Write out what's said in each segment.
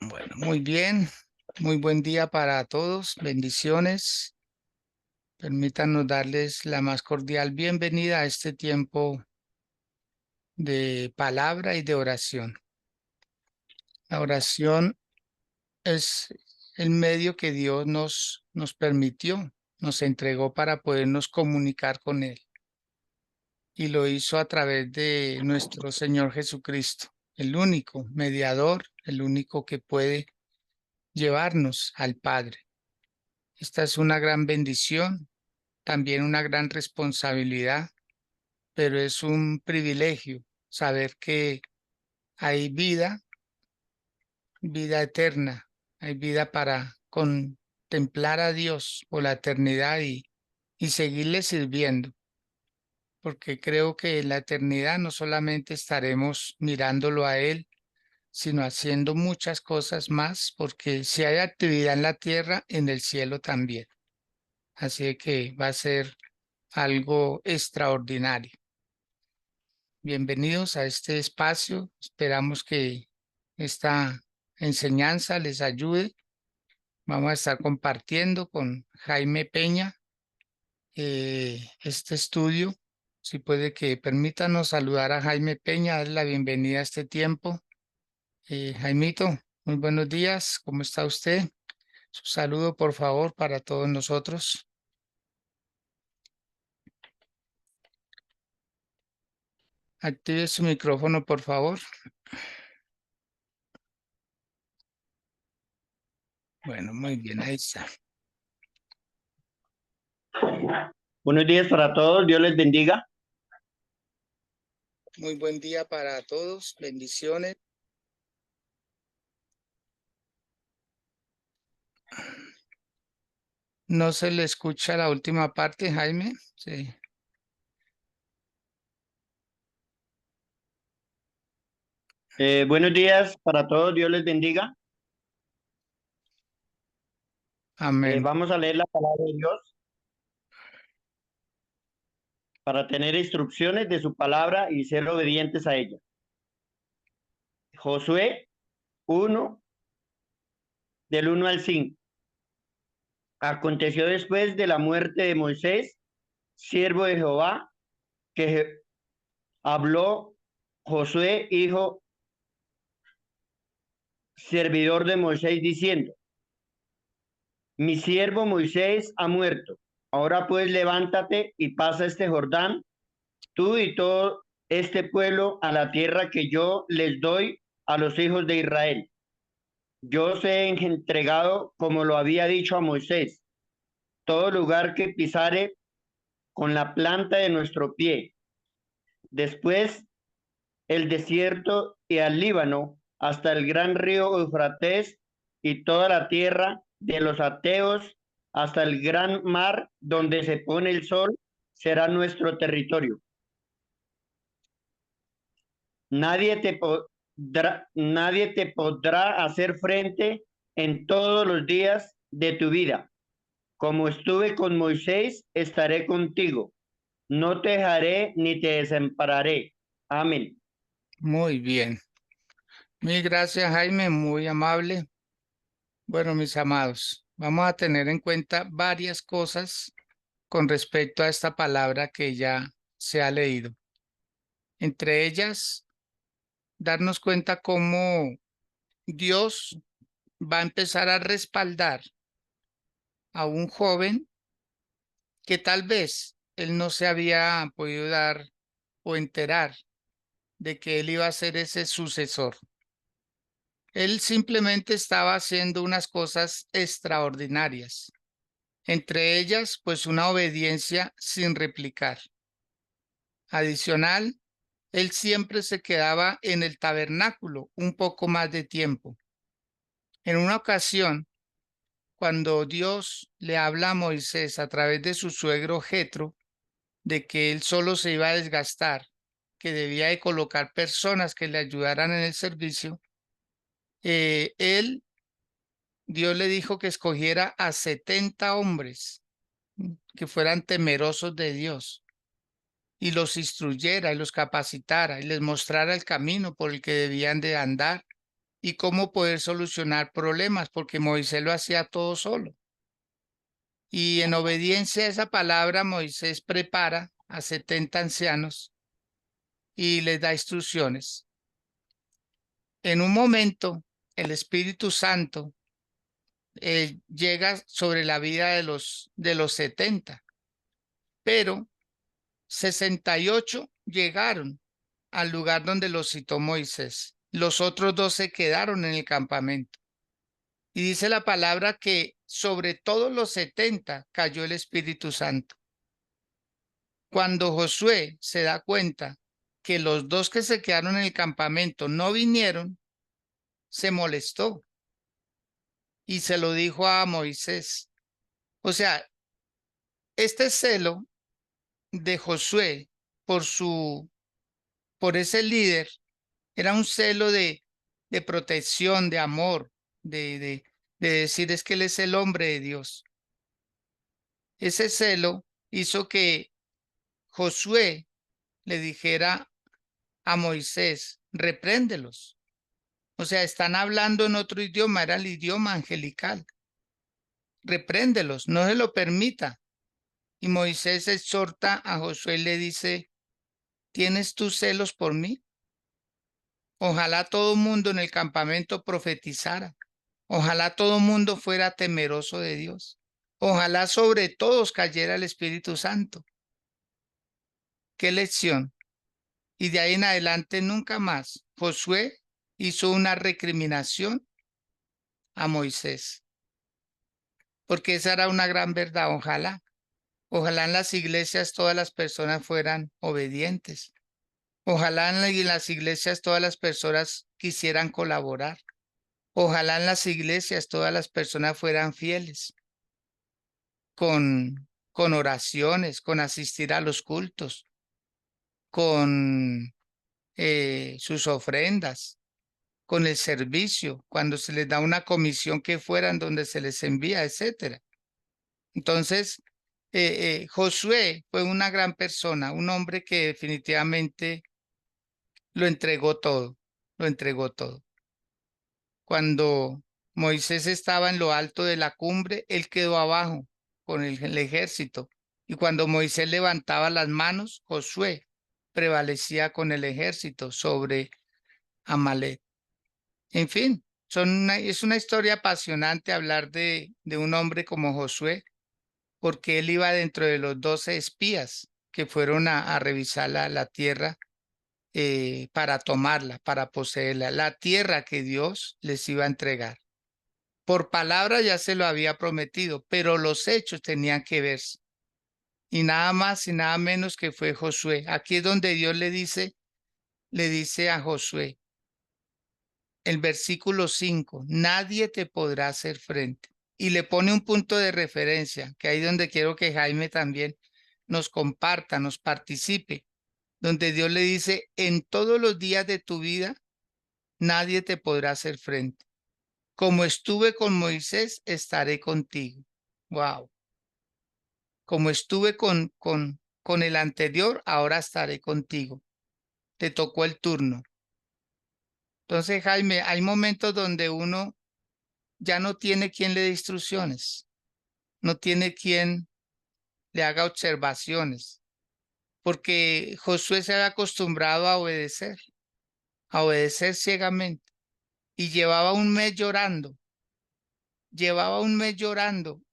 Bueno, muy bien. Muy buen día para todos. Bendiciones. Permítanos darles la más cordial bienvenida a este tiempo de palabra y de oración. La oración es el medio que Dios nos permitió, nos entregó para podernos comunicar con Él. Y lo hizo a través de nuestro Señor Jesucristo, el único mediador, el único que puede llevarnos al Padre. Esta es una gran bendición, también una gran responsabilidad, pero es un privilegio saber que hay vida eterna, hay vida para contemplar a Dios por la eternidad y seguirle sirviendo, porque creo que en la eternidad no solamente estaremos mirándolo a Él, sino haciendo muchas cosas más, porque si hay actividad en la tierra, en el cielo también. Así que va a ser algo extraordinario. Bienvenidos a este espacio. Esperamos que esta enseñanza les ayude. Vamos a estar compartiendo con Jaime Peña este estudio. Si puede que permítanos saludar a Jaime Peña, darle la bienvenida a este tiempo. Jaimito, muy buenos días. ¿Cómo está usted? Su saludo, por favor, para todos nosotros. Active su micrófono, por favor. Bueno, muy bien, ahí está. Buenos días para todos, Dios les bendiga. Muy buen día para todos, bendiciones. No se le escucha la última parte, Jaime. Sí, Buenos días para todos, Dios les bendiga. amén. Vamos a leer la palabra de Dios para tener instrucciones de su palabra y ser obedientes a ella. Josué 1, del 1 al 5. Aconteció después de la muerte de Moisés, siervo de Jehová, que habló Josué, hijo, servidor de Moisés, diciendo: Mi siervo Moisés ha muerto. Ahora pues levántate y pasa este Jordán, tú y todo este pueblo, a la tierra que yo les doy a los hijos de Israel. Yo os he entregado, como lo había dicho a Moisés, todo lugar que pisare con la planta de nuestro pie. Después el desierto y al Líbano, hasta el gran río Eufrates y toda la tierra de los ateos, hasta el gran mar donde se pone el sol, será nuestro territorio. Nadie te podrá hacer frente en todos los días de tu vida. Como estuve con Moisés, estaré contigo. No te dejaré ni te desampararé. Amén. Muy bien. Mil gracias, Jaime, muy amable. Bueno, mis amados, vamos a tener en cuenta varias cosas con respecto a esta palabra que ya se ha leído. Entre ellas, darnos cuenta cómo Dios va a empezar a respaldar a un joven que tal vez él no se había podido dar o enterar de que él iba a ser ese sucesor. Él simplemente estaba haciendo unas cosas extraordinarias, entre ellas, pues una obediencia sin replicar. Adicional, él siempre se quedaba en el tabernáculo un poco más de tiempo. En una ocasión, cuando Dios le habla a Moisés a través de su suegro Jetro, de que él solo se iba a desgastar, que debía de colocar personas que le ayudaran en el servicio, él, Dios le dijo que escogiera a 70 hombres que fueran temerosos de Dios y los instruyera y los capacitara y les mostrara el camino por el que debían de andar y cómo poder solucionar problemas, porque Moisés lo hacía todo solo. Y en obediencia a esa palabra, Moisés prepara a 70 ancianos y les da instrucciones. En un momento, el Espíritu Santo llega sobre la vida de los 70, pero 68 llegaron al lugar donde los citó Moisés. Los otros dos se quedaron en el campamento. Y dice la palabra que sobre todos los 70 cayó el Espíritu Santo. Cuando Josué se da cuenta que los dos que se quedaron en el campamento no vinieron, se molestó y se lo dijo a Moisés. O sea, este celo de Josué por por ese líder era un celo de protección, de amor, de decir es que él es el hombre de Dios. Ese celo hizo que Josué le dijera a Moisés, repréndelos. O sea, están hablando en otro idioma, era el idioma angelical. Repréndelos, no se lo permita. Y Moisés exhorta a Josué y le dice, ¿tienes tus celos por mí? Ojalá todo el mundo en el campamento profetizara. Ojalá todo el mundo fuera temeroso de Dios. Ojalá sobre todos cayera el Espíritu Santo. Qué lección. Y de ahí en adelante nunca más Josué hizo una recriminación a Moisés, porque esa era una gran verdad. Ojalá en las iglesias todas las personas fueran obedientes. Ojalá en las iglesias todas las personas quisieran colaborar. Ojalá en las iglesias todas las personas fueran fieles con oraciones, con asistir a los cultos, con sus ofrendas, con el servicio, cuando se les da una comisión que fueran donde se les envía, etcétera. Entonces, Josué fue una gran persona, un hombre que definitivamente lo entregó todo, lo entregó todo. Cuando Moisés estaba en lo alto de la cumbre, él quedó abajo con el ejército. Y cuando Moisés levantaba las manos, Josué prevalecía con el ejército sobre Amalek. En fin, es una historia apasionante hablar de un hombre como Josué, porque él iba dentro de los 12 espías que fueron a revisar la tierra para tomarla, para poseerla, la tierra que Dios les iba a entregar. Por palabra ya se lo había prometido, pero los hechos tenían que verse. Y nada más y nada menos que fue Josué. Aquí es donde Dios le dice a Josué, el versículo 5, nadie te podrá hacer frente. Y le pone un punto de referencia, que ahí donde quiero que Jaime también nos comparta, nos participe, donde Dios le dice, en todos los días de tu vida, nadie te podrá hacer frente. Como estuve con Moisés, estaré contigo. Wow. Como estuve con el anterior, ahora estaré contigo. Te tocó el turno. Entonces, Jaime, hay momentos donde uno ya no tiene quien le dé instrucciones, no tiene quien le haga observaciones, porque Josué se había acostumbrado a obedecer ciegamente, y llevaba un mes llorando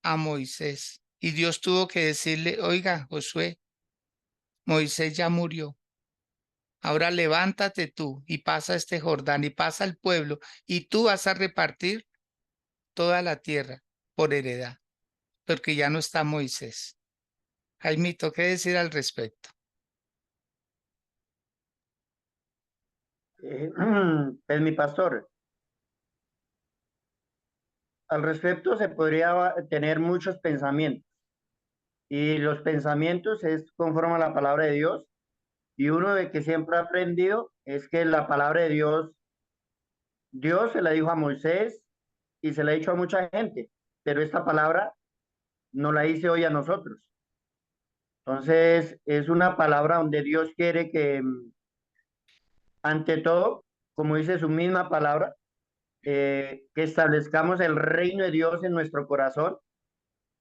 a Moisés, y Dios tuvo que decirle, oiga, Josué, Moisés ya murió. Ahora levántate tú y pasa este Jordán y pasa el pueblo y tú vas a repartir toda la tierra por heredad, porque ya no está Moisés. Jaimito, ¿qué decir al respecto? Pues mi pastor, al respecto se podría tener muchos pensamientos y los pensamientos es conforme a la palabra de Dios y uno de que siempre he aprendido es que la palabra de Dios se la dijo a Moisés y se la ha dicho a mucha gente, pero esta palabra no la dice hoy a nosotros. Entonces es una palabra donde Dios quiere que ante todo, como dice su misma palabra, que establezcamos el reino de Dios en nuestro corazón,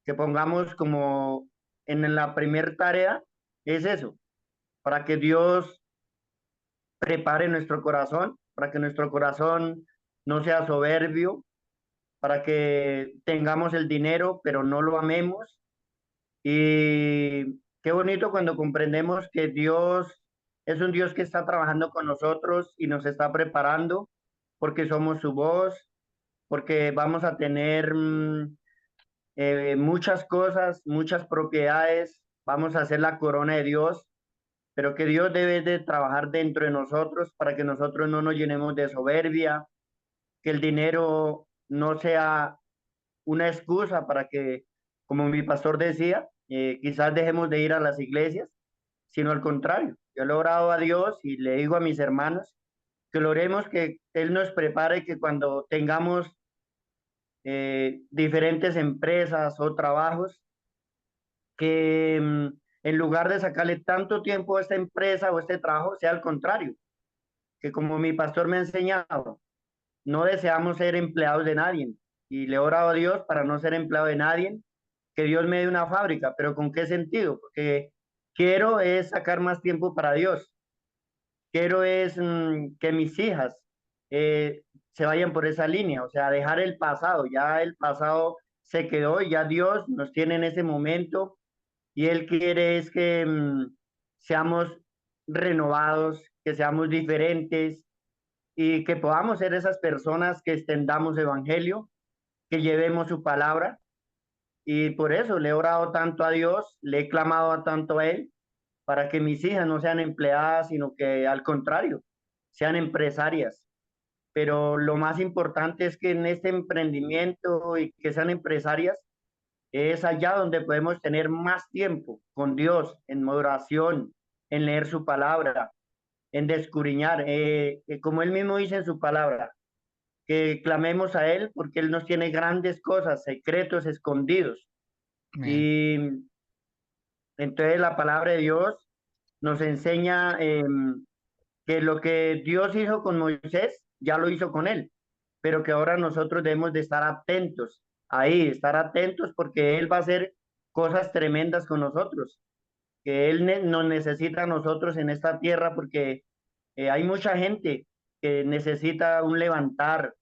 que pongamos como en la primer tarea, es eso, para que Dios prepare nuestro corazón, para que nuestro corazón no sea soberbio, para que tengamos el dinero, pero no lo amemos. Y qué bonito cuando comprendemos que Dios es un Dios que está trabajando con nosotros y nos está preparando porque somos su voz, porque vamos a tener muchas cosas, muchas propiedades, vamos a ser la corona de Dios, pero que Dios debe de trabajar dentro de nosotros para que nosotros no nos llenemos de soberbia, que el dinero no sea una excusa para que, como mi pastor decía, quizás dejemos de ir a las iglesias, sino al contrario. Yo le he orado a Dios y le digo a mis hermanos que lo oremos, que Él nos prepare, que cuando tengamos diferentes empresas o trabajos, que en lugar de sacarle tanto tiempo a esta empresa o este trabajo, sea al contrario, que como mi pastor me ha enseñado, no deseamos ser empleados de nadie. Y le he orado a Dios para no ser empleado de nadie, que Dios me dé una fábrica, pero ¿con qué sentido? Porque quiero es sacar más tiempo para Dios. Quiero es que mis hijas se vayan por esa línea, o sea, dejar el pasado. Ya el pasado se quedó y ya Dios nos tiene en ese momento y Él quiere es que seamos renovados, que seamos diferentes y que podamos ser esas personas que extendamos evangelio, que llevemos su palabra. Y por eso le he orado tanto a Dios, le he clamado a tanto a Él, para que mis hijas no sean empleadas, sino que al contrario, sean empresarias. Pero lo más importante es que en este emprendimiento y que sean empresarias, es allá donde podemos tener más tiempo con Dios, en oración, en leer su palabra, en descuriñar, como Él mismo dice en su palabra, que clamemos a Él porque Él nos tiene grandes cosas, secretos escondidos. Amén. Y entonces la palabra de Dios nos enseña que lo que Dios hizo con Moisés, ya lo hizo con él, pero que ahora nosotros debemos de estar atentos ahí, estar atentos porque Él va a hacer cosas tremendas con nosotros, que Él nos necesita a nosotros en esta tierra porque hay mucha gente que necesita un levantar,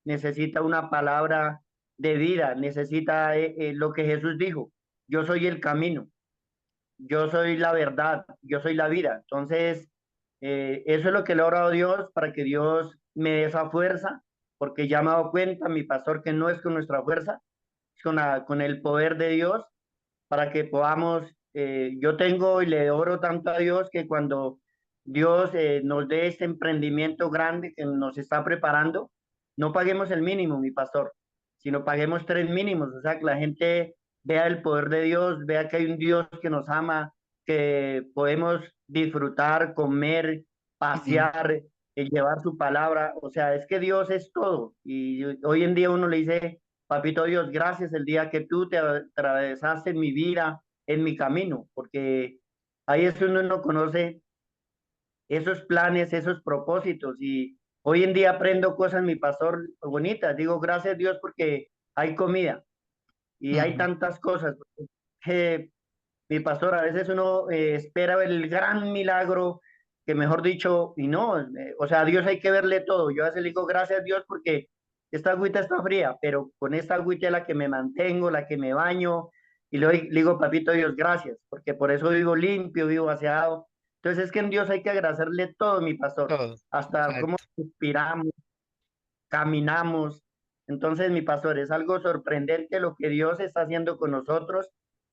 necesita una palabra de vida, necesita lo que Jesús dijo, yo soy el camino, yo soy la verdad, yo soy la vida. Entonces, eso es lo que le he orado a Dios para que Dios me dé esa fuerza, porque ya me he dado cuenta, mi pastor, que no es con nuestra fuerza, es con el poder de Dios, para que podamos, yo tengo y le oro tanto a Dios que cuando Dios nos dé este emprendimiento grande que nos está preparando, no paguemos el mínimo, mi pastor, sino paguemos tres mínimos, o sea, que la gente vea el poder de Dios, vea que hay un Dios que nos ama, que podemos disfrutar, comer, Ujú. pasear, llevar su palabra, o sea, es que Dios es todo y hoy en día uno le dice, papito Dios, gracias el día que tú te atravesaste en mi vida, en mi camino, porque ahí es donde uno conoce esos planes, esos propósitos. Y hoy en día aprendo cosas, mi pastor, bonitas. Digo, gracias Dios porque hay comida y hay Ujú. tantas cosas. Que, mi pastor, a veces uno espera ver el gran milagro, que mejor dicho, y no, o sea, a Dios hay que verle todo. Yo a veces le digo, gracias Dios porque esta agüita está fría, pero con esta agüita es la que me mantengo, la que me baño, y le digo, papito Dios, gracias, porque por eso vivo limpio, vivo aseado. Entonces es que en Dios hay que agradecerle todo, mi pastor, Todo. hasta cómo Exacto. respiramos, caminamos. Entonces, mi pastor, es algo sorprendente lo que Dios está haciendo con nosotros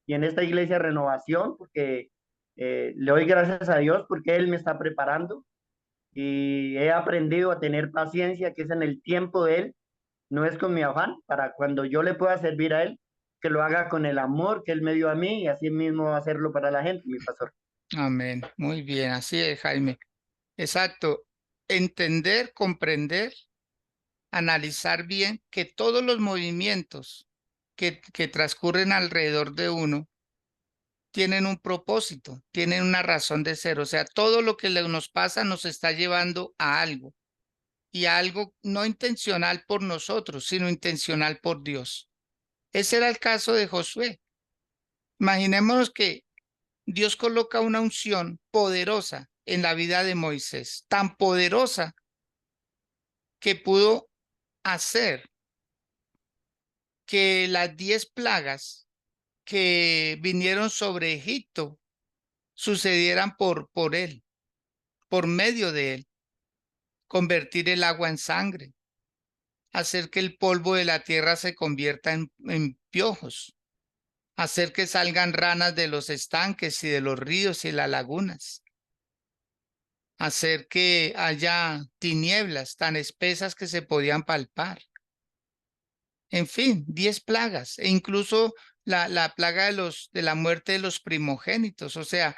y en esta iglesia Renovación, porque le doy gracias a Dios porque Él me está preparando y he aprendido a tener paciencia, que es en el tiempo de Él, no es con mi afán, para cuando yo le pueda servir a Él, que lo haga con el amor que Él me dio a mí y así mismo hacerlo para la gente, mi pastor. Amén. Muy bien, así es, Jaime. Exacto. Entender, comprender, analizar bien que todos los movimientos que transcurren alrededor de uno tienen un propósito, tienen una razón de ser. O sea, todo lo que nos pasa nos está llevando a algo. y algo no intencional por nosotros, sino intencional por Dios. Ese era el caso de Josué. Imaginémonos que Dios coloca una unción poderosa en la vida de Moisés, tan poderosa que pudo hacer que las 10 plagas que vinieron sobre Egipto sucedieran por él, por medio de él, convertir el agua en sangre, hacer que el polvo de la tierra se convierta en piojos, hacer que salgan ranas de los estanques y de los ríos y las lagunas, hacer que haya tinieblas tan espesas que se podían palpar. En fin, 10 plagas e incluso la plaga de la muerte de los primogénitos. O sea,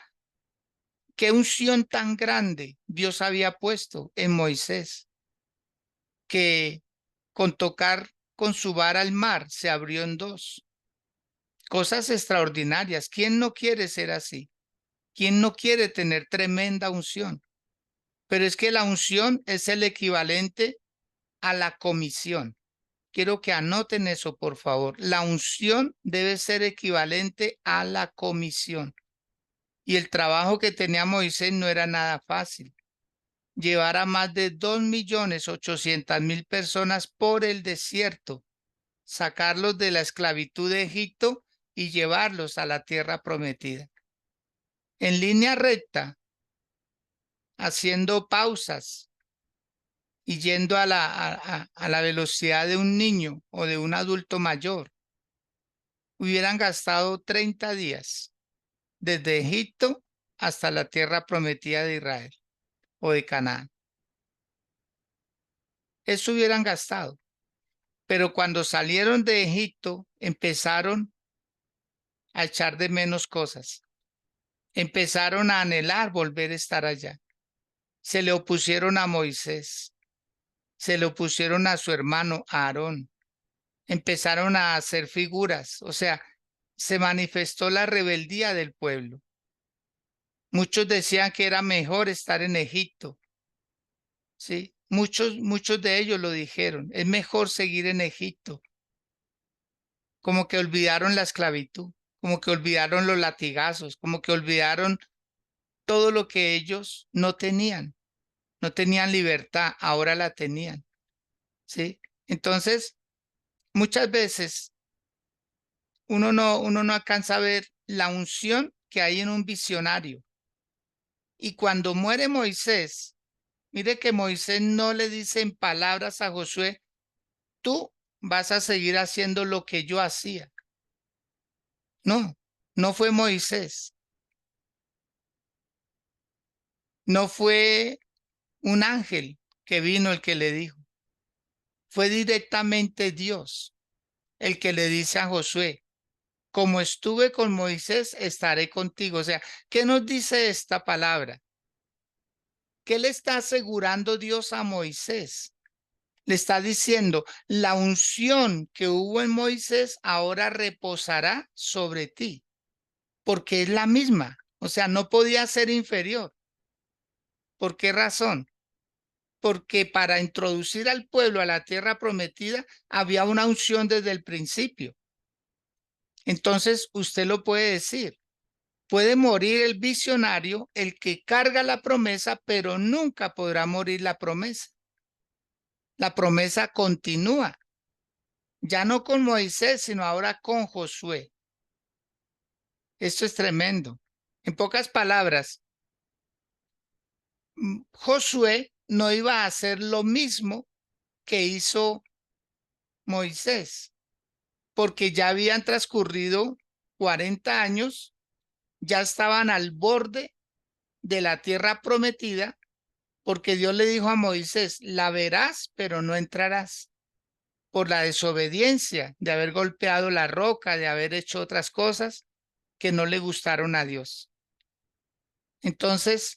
qué unción tan grande Dios había puesto en Moisés, que con tocar con su vara al mar se abrió en dos. Cosas extraordinarias. ¿Quién no quiere ser así? ¿Quién no quiere tener tremenda unción? Pero es que la unción es el equivalente a la comisión. Quiero que anoten eso, por favor. La unción debe ser equivalente a la comisión. Y el trabajo que tenía Moisés no era nada fácil. Llevar a más de 2.800.000 personas por el desierto, sacarlos de la esclavitud de Egipto y llevarlos a la tierra prometida. En línea recta, haciendo pausas y yendo a la velocidad de un niño o de un adulto mayor. Hubieran gastado 30 días desde Egipto hasta la tierra prometida de Israel o de Canaán. Eso hubieran gastado. Pero cuando salieron de Egipto, empezaron a echar de menos cosas. Empezaron a anhelar volver a estar allá. Se le opusieron a Moisés. Se le opusieron a su hermano Aarón. Empezaron a hacer figuras. O sea, se manifestó la rebeldía del pueblo. Muchos decían que era mejor estar en Egipto. Sí, muchos de ellos lo dijeron. Es mejor seguir en Egipto. Como que olvidaron la esclavitud, como que olvidaron los latigazos, como que olvidaron todo lo que ellos no tenían. No tenían libertad, ahora la tenían. ¿Sí? Entonces, muchas veces uno no alcanza a ver la unción que hay en un visionario. Y cuando muere Moisés, mire que Moisés no le dice en palabras a Josué, tú vas a seguir haciendo lo que yo hacía. No, no fue Moisés. No fue un ángel que vino el que le dijo. Fue directamente Dios el que le dice a Josué, como estuve con Moisés, estaré contigo. O sea, ¿qué nos dice esta palabra? ¿Qué le está asegurando Dios a Moisés? Le está diciendo, la unción que hubo en Moisés ahora reposará sobre ti, porque es la misma. O sea, no podía ser inferior. ¿Por qué razón? Porque para introducir al pueblo a la tierra prometida había una unción desde el principio. Entonces, usted lo puede decir. Puede morir el visionario, el que carga la promesa, pero nunca podrá morir la promesa. La promesa continúa, ya no con Moisés, sino ahora con Josué. Esto es tremendo. En pocas palabras, Josué no iba a hacer lo mismo que hizo Moisés, porque ya habían transcurrido 40 años, ya estaban al borde de la tierra prometida, porque Dios le dijo a Moisés, la verás, pero no entrarás, por la desobediencia de haber golpeado la roca, de haber hecho otras cosas que no le gustaron a Dios. Entonces,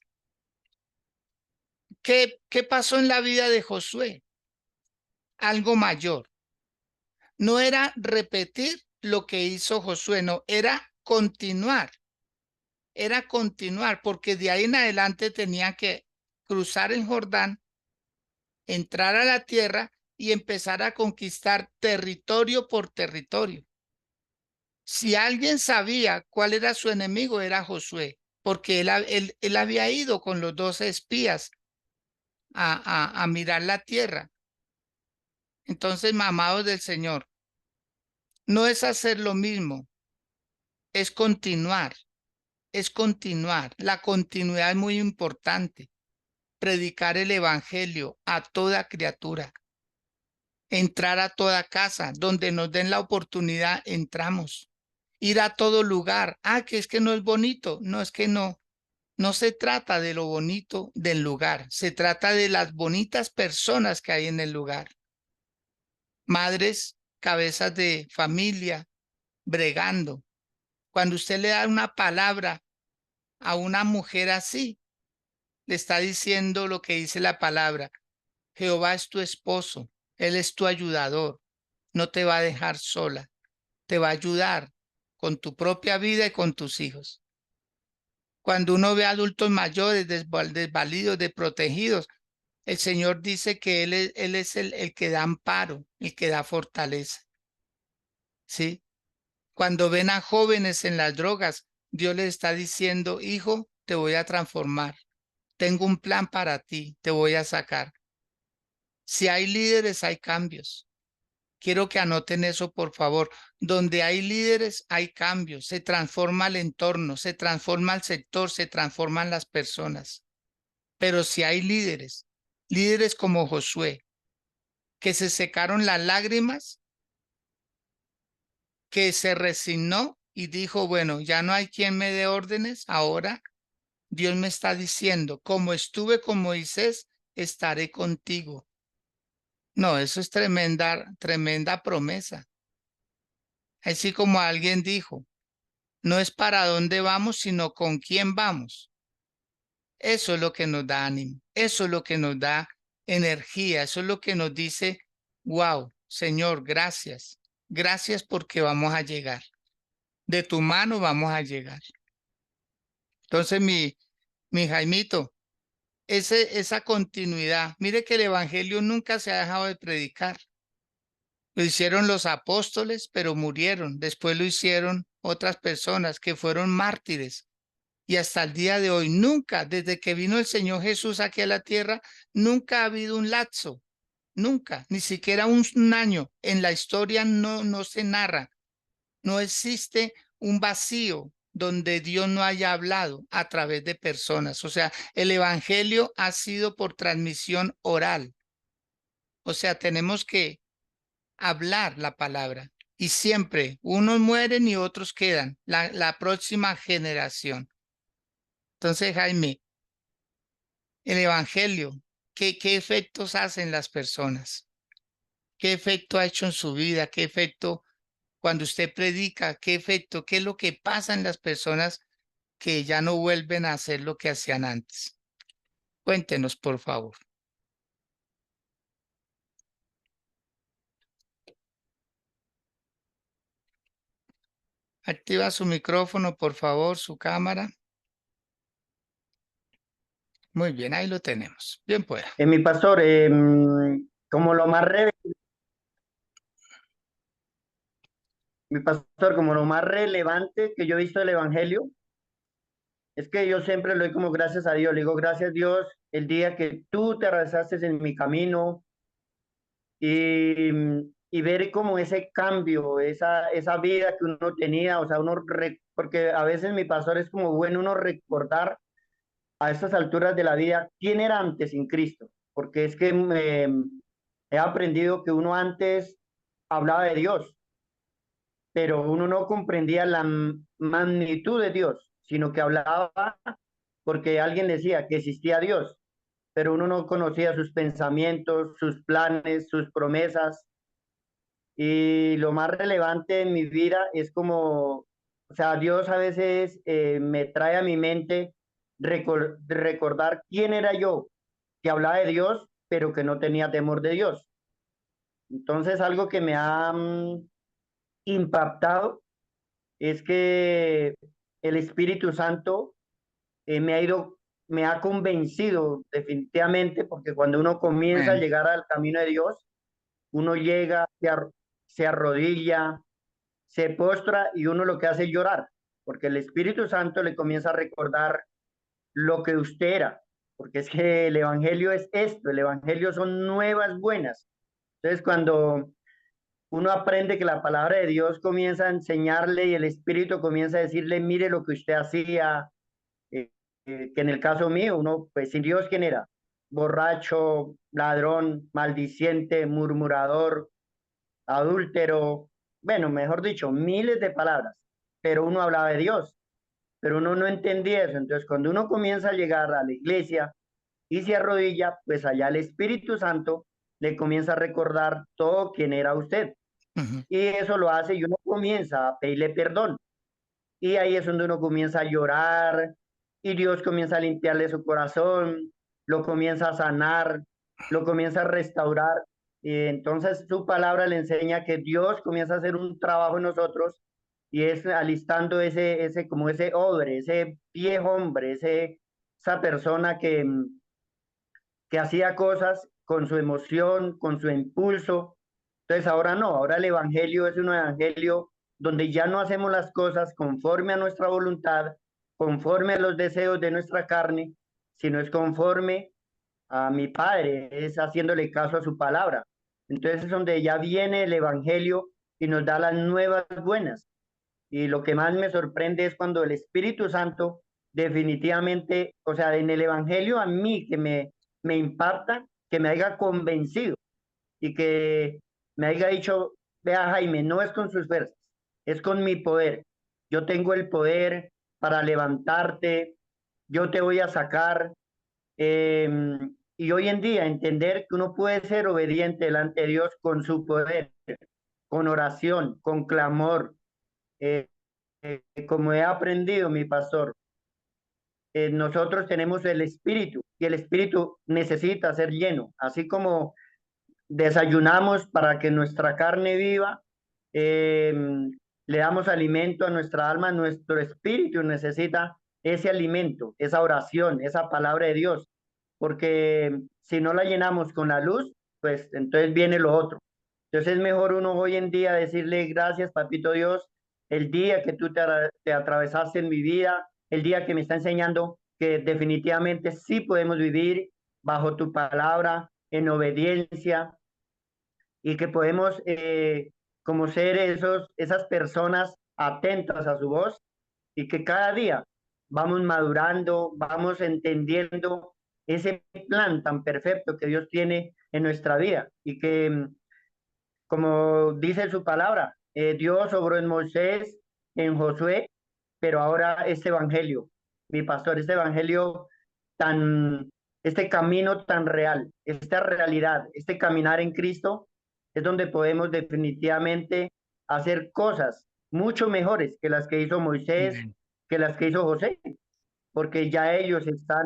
¿qué pasó en la vida de Josué? Algo mayor. No era repetir lo que hizo Josué, no, era continuar. Era continuar, porque de ahí en adelante tenía que cruzar el Jordán entrar a la tierra y empezar a conquistar territorio por territorio. Si alguien sabía cuál era su enemigo, era Josué, porque él había ido con los 12 espías a mirar la tierra. Entonces, amados del Señor, no es hacer lo mismo, es continuar, es continuar. La continuidad es muy importante. Predicar el evangelio a toda criatura, entrar a toda casa, donde nos den la oportunidad, entramos. Ir a todo lugar. Ah, que es que no es bonito. No, es que no. No se trata de lo bonito del lugar, se trata de las bonitas personas que hay en el lugar. Madres, cabezas de familia, bregando. Cuando usted le da una palabra a una mujer así, le está diciendo lo que dice la palabra. Jehová es tu esposo, Él es tu ayudador, no te va a dejar sola, te va a ayudar con tu propia vida y con tus hijos. Cuando uno ve a adultos mayores, desvalidos, desprotegidos, el Señor dice que Él es el que da amparo, el que da fortaleza. ¿Sí? Cuando ven a jóvenes en las drogas, Dios les está diciendo, hijo, te voy a transformar. Tengo un plan para ti, te voy a sacar. Si hay líderes, hay cambios. Quiero que anoten eso, por favor. Donde hay líderes, hay cambios. Se transforma el entorno, se transforma el sector, se transforman las personas. Pero si hay líderes, líderes como Josué, que se secaron las lágrimas, que se resignó y dijo, bueno, ya no hay quien me dé órdenes, ahora Dios me está diciendo, como estuve con Moisés, estaré contigo. No, eso es tremenda, tremenda promesa. Así como alguien dijo, no es para dónde vamos, sino con quién vamos. Eso es lo que nos da ánimo, eso es lo que nos da energía, eso es lo que nos dice, wow, Señor, gracias, gracias porque vamos a llegar. De tu mano vamos a llegar. Entonces, mi Jaimito, esa continuidad, mire que el Evangelio nunca se ha dejado de predicar. Lo hicieron los apóstoles, pero murieron. Después lo hicieron otras personas que fueron mártires. Y hasta el día de hoy, nunca, desde que vino el Señor Jesús aquí a la tierra, nunca ha habido un lapso, nunca, ni siquiera un año. En la historia no se narra, no existe un vacío donde Dios no haya hablado a través de personas. O sea, el Evangelio ha sido por transmisión oral. O sea, tenemos que hablar la palabra. Y siempre unos mueren y otros quedan, la próxima generación. Entonces, Jaime, el Evangelio, ¿qué efectos hacen las personas? ¿Qué efecto ha hecho en su vida? ¿Qué efecto cuando usted predica? ¿Qué efecto? ¿Qué es lo que pasa en las personas que ya no vuelven a hacer lo que hacían antes? Cuéntenos, por favor. Activa su micrófono, por favor, su cámara. Muy bien, ahí lo tenemos. Bien pueda. Mi pastor, como lo más mi pastor, como lo más relevante que yo he visto del Evangelio, es que yo siempre le doy como gracias a Dios. Le digo gracias Dios el día que tú te arrastraste en mi camino y ver como ese cambio, esa vida que uno tenía, o sea, porque a veces mi pastor es como bueno uno recordar a estas alturas de la vida quién era antes sin Cristo, porque es que he aprendido que uno antes hablaba de Dios, pero uno no comprendía la magnitud de Dios, sino que hablaba porque alguien decía que existía Dios, pero uno no conocía sus pensamientos, sus planes, sus promesas. Y lo más relevante en mi vida es como, o sea, Dios a veces me trae a mi mente recordar quién era yo, que hablaba de Dios, pero que no tenía temor de Dios. Entonces, algo que me ha impactado es que el Espíritu Santo me ha ido me ha convencido definitivamente, porque cuando uno comienza a Amén. llegar al camino de Dios, uno llega, se arrodilla, se postra y uno lo que hace es llorar, porque el Espíritu Santo le comienza a recordar lo que usted era, porque es que el Evangelio es esto, el Evangelio son nuevas buenas. Entonces, cuando uno aprende que la palabra de Dios comienza a enseñarle y el Espíritu comienza a decirle, mire lo que usted hacía, eh, que en el caso mío, uno, pues sin Dios, ¿quién era? Borracho, ladrón, maldiciente, murmurador, adúltero, bueno, mejor dicho, miles de palabras, pero uno hablaba de Dios, pero uno no entendía eso. Entonces, cuando uno comienza a llegar a la iglesia y se arrodilla, pues allá el Espíritu Santo le comienza a recordar todo quién era usted. Ujú, Y eso lo hace y uno comienza a pedirle perdón. Y ahí es donde uno comienza a llorar y Dios comienza a limpiarle su corazón, lo comienza a sanar, lo comienza a restaurar. Y entonces su palabra le enseña que Dios comienza a hacer un trabajo en nosotros y es alistando como ese odre, ese viejo hombre, esa persona que hacía cosas con su emoción, con su impulso. Entonces ahora no, ahora el Evangelio es un Evangelio donde ya no hacemos las cosas conforme a nuestra voluntad, conforme a los deseos de nuestra carne, sino es conforme a mi Padre, es haciéndole caso a su palabra. Entonces es donde ya viene el Evangelio y nos da las nuevas buenas. Y lo que más me sorprende es cuando el Espíritu Santo definitivamente, o sea, en el Evangelio a mí que me impacta, que me haya convencido y que me haya dicho, vea Jaime, no es con sus fuerzas, es con mi poder. Yo tengo el poder para levantarte, yo te voy a sacar. eh, y hoy en día entender que uno puede ser obediente delante de Dios con su poder, con oración, con clamor, eh, como he aprendido, mi pastor, nosotros tenemos el espíritu y el espíritu necesita ser lleno, así como desayunamos para que nuestra carne viva, eh, le damos alimento a nuestra alma, nuestro espíritu necesita ese alimento, esa oración, esa palabra de Dios, porque si no la llenamos con la luz, pues entonces viene lo otro. Entonces es mejor uno hoy en día decirle gracias, papito Dios, el día que tú te atravesaste en mi vida, el día que me está enseñando que definitivamente sí podemos vivir bajo tu palabra, en obediencia, y que podemos como ser esas personas atentas a su voz y que cada día vamos madurando, vamos entendiendo ese plan tan perfecto que Dios tiene en nuestra vida y que como dice su palabra, Dios obró en Moisés, en Josué, pero ahora este evangelio, mi pastor, este evangelio tan, este camino tan real, esta realidad, este caminar en Cristo, es donde podemos definitivamente hacer cosas mucho mejores que las que hizo Moisés, amén. que las que hizo José, porque ya ellos están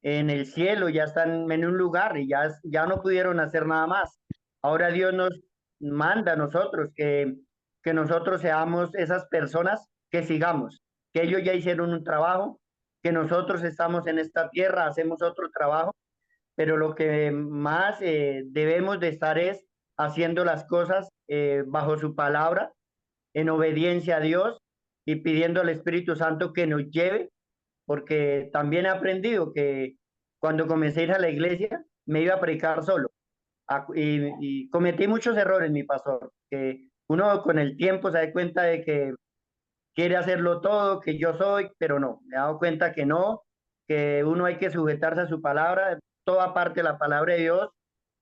en el cielo, ya están en un lugar y ya no pudieron hacer nada más. Ahora Dios nos manda a nosotros que nosotros seamos esas personas que sigamos, que ellos ya hicieron un trabajo, que nosotros estamos en esta tierra, hacemos otro trabajo, pero lo que más debemos de estar es haciendo las cosas bajo su palabra, en obediencia a Dios y pidiendo al Espíritu Santo que nos lleve porque también he aprendido que cuando comencé a ir a la iglesia me iba a predicar solo y cometí muchos errores, mi pastor, que uno con el tiempo se da cuenta de que quiere hacerlo todo, que yo soy, pero no, me he dado cuenta que no, que uno hay que sujetarse a su palabra, toda parte de la palabra de Dios.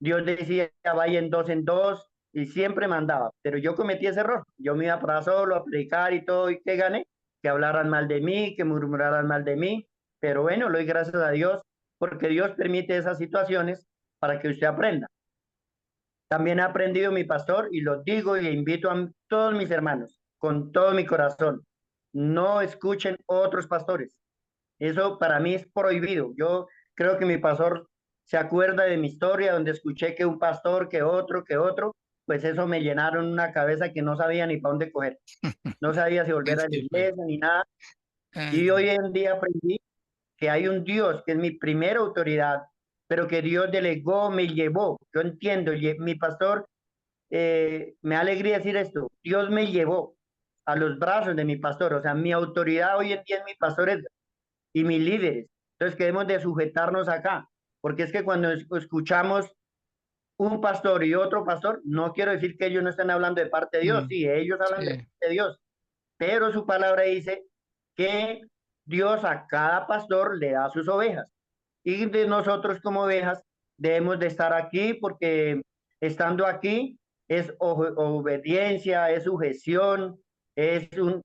Dios decía, vaya en dos, y siempre mandaba, pero yo cometí ese error. Yo me iba para solo a predicar y todo, ¿y qué gané? Que hablaran mal de mí, que murmuraran mal de mí, pero bueno, le doy gracias a Dios, porque Dios permite esas situaciones para que usted aprenda. También he aprendido, mi pastor, y lo digo y invito a todos mis hermanos, con todo mi corazón, no escuchen otros pastores. Eso para mí es prohibido. Yo creo que mi pastor se acuerda de mi historia, donde escuché que un pastor, que otro, pues eso me llenaron una cabeza que no sabía ni para dónde coger. No sabía si volver a la Sí, pues. iglesia ni nada. Ah, Y hoy en día aprendí que hay un Dios que es mi primera autoridad, pero que Dios delegó, me llevó. Yo entiendo, mi pastor, me da alegría decir esto, Dios me llevó a los brazos de mi pastor, o sea, mi autoridad hoy en día es mi pastor y mis líderes. Entonces, que debemos de sujetarnos acá, porque es que cuando escuchamos un pastor y otro pastor, no quiero decir que ellos no estén hablando de parte de Dios, Mm, sí, ellos hablan de sí, parte de Dios, pero su palabra dice que Dios a cada pastor le da sus ovejas. Y de nosotros como ovejas debemos de estar aquí porque estando aquí es obediencia, es sujeción,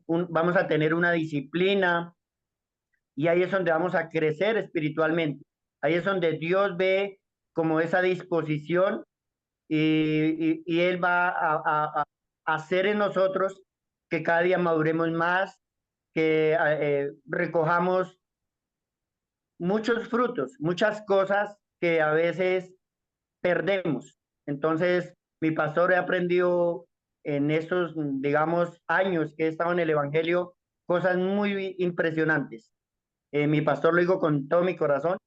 vamos a tener una disciplina y ahí es donde vamos a crecer espiritualmente. Ahí es donde Dios ve como esa disposición y Él va a hacer en nosotros que cada día maduremos más, que recojamos muchos frutos, muchas cosas que a veces perdemos. Entonces, mi pastor he aprendido en estos, digamos, años que he estado en el Evangelio, cosas muy impresionantes. Mi pastor lo digo con todo mi corazón,